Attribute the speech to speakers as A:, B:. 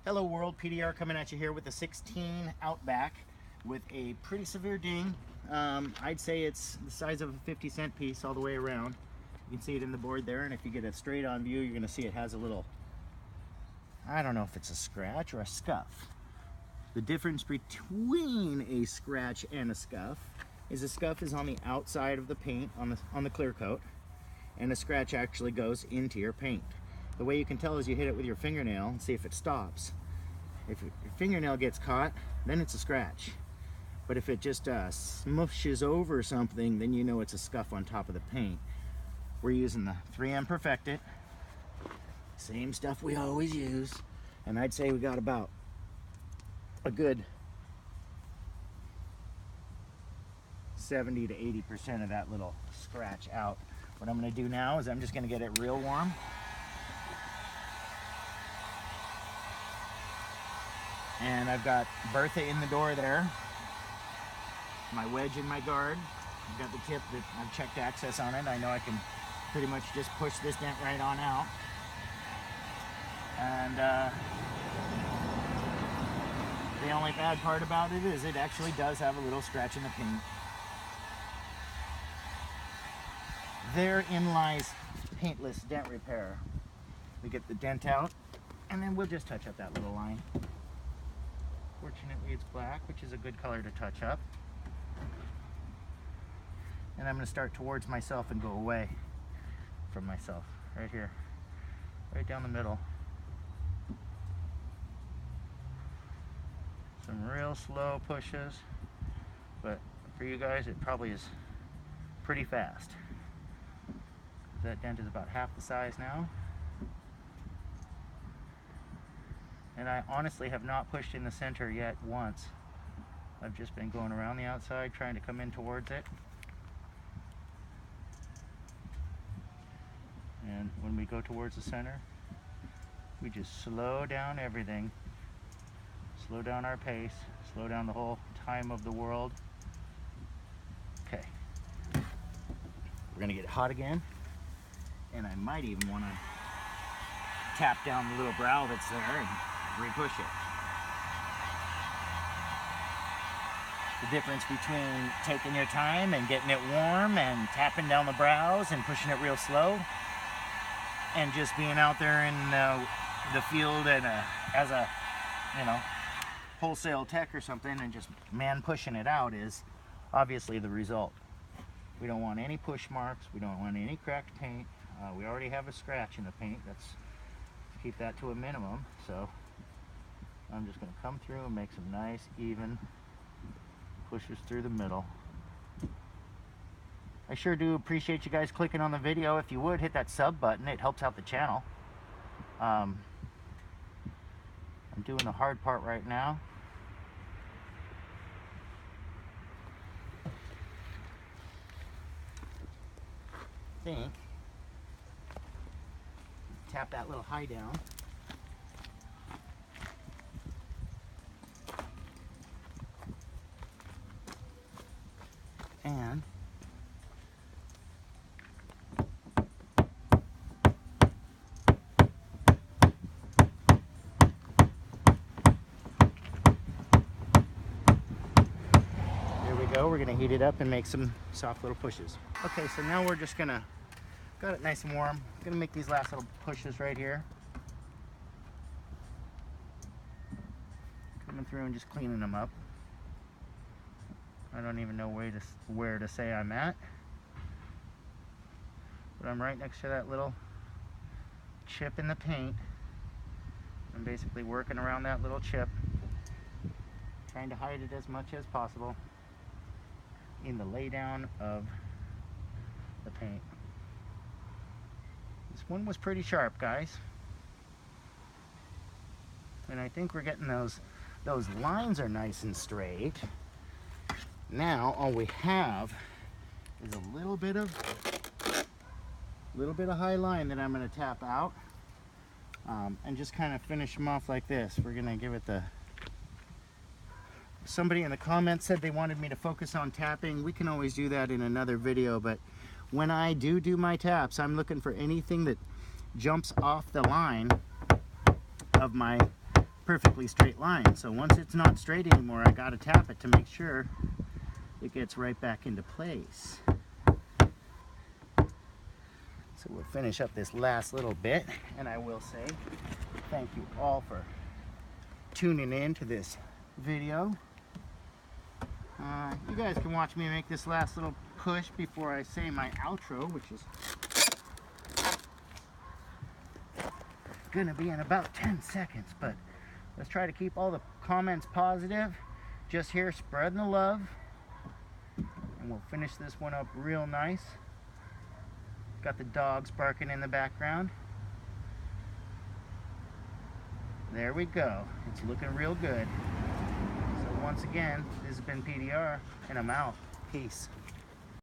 A: Hello world, PDR coming at you here with a 16 Outback with a pretty severe ding. I'd say it's the size of a 50-cent piece all the way around. You can see it in the board there, and if you get a straight on view, you're going to see it has a little, I don't know if it's a scratch or a scuff. The difference between a scratch and a scuff is a scuff is on the outside of the paint on the clear coat, and a scratch actually goes into your paint. The way you can tell is you hit it with your fingernail and see if it stops. If your fingernail gets caught, then it's a scratch. But if it just smushes over something, then you know it's a scuff on top of the paint. We're using the 3M Perfect It. Same stuff we always use. And I'd say we got about a good 70 to 80% of that little scratch out. What I'm going to do now is I'm just going to get it real warm. And I've got Bertha in the door there, my wedge in my guard. I've got the tip that I've checked access on it. I know I can pretty much just push this dent right on out. And the only bad part about it is it actually does have a little scratch in the paint. Therein lies paintless dent repair. We get the dent out, and then we'll just touch up that little line. Fortunately, it's black, which is a good color to touch up. And I'm going to start towards myself and go away from myself. Right here. Right down the middle. Some real slow pushes. But for you guys, it probably is pretty fast. That dent is about half the size now. And I honestly have not pushed in the center yet once. I've just been going around the outside trying to come in towards it. And when we go towards the center, we just slow down everything. Slow down our pace, slow down the whole time of the world. Okay. We're gonna get hot again. And I might even wanna tap down the little brow that's there and re-push it. The difference between taking your time and getting it warm and tapping down the brows and pushing it real slow, and just being out there in the field and as a wholesale tech or something and just pushing it out is obviously the result. We don't want any push marks. We don't want any cracked paint. We already have a scratch in the paint. Let's keep that to a minimum. So I'm just going to come through and make some nice, even pushes through the middle. I sure do appreciate you guys clicking on the video. If you would, hit that sub button. It helps out the channel. I'm doing the hard part right now. I think tap that little high down. And there we go. We're going to heat it up and make some soft little pushes. Okay, so now we're just going to, got it nice and warm. I'm going to make these last little pushes right here. Coming through and just cleaning them up. I don't even know where to say I'm at. But I'm right next to that little chip in the paint. I'm basically working around that little chip, trying to hide it as much as possible in the laydown of the paint. This one was pretty sharp, guys. And I think we're getting those lines are nice and straight. Now all we have is a little bit of high line that I'm going to tap out and just kind of finish them off like this. We're going to give it somebody in the comments said they wanted me to focus on tapping. We can always do that in another video, but when I do my taps, I'm looking for anything that jumps off the line of my perfectly straight line. So once it's not straight anymore, I gotta tap it to make sure it gets right back into place. So we'll finish up this last little bit, and I will say thank you all for tuning in to this video. You guys can watch me make this last little push before I say my outro, which is gonna be in about 10 seconds, but let's try to keep all the comments positive. Just here spreading the love, and we'll finish this one up real nice. Got the dogs barking in the background. There we go. It's looking real good. So once again, this has been PDR, and I'm out. Peace.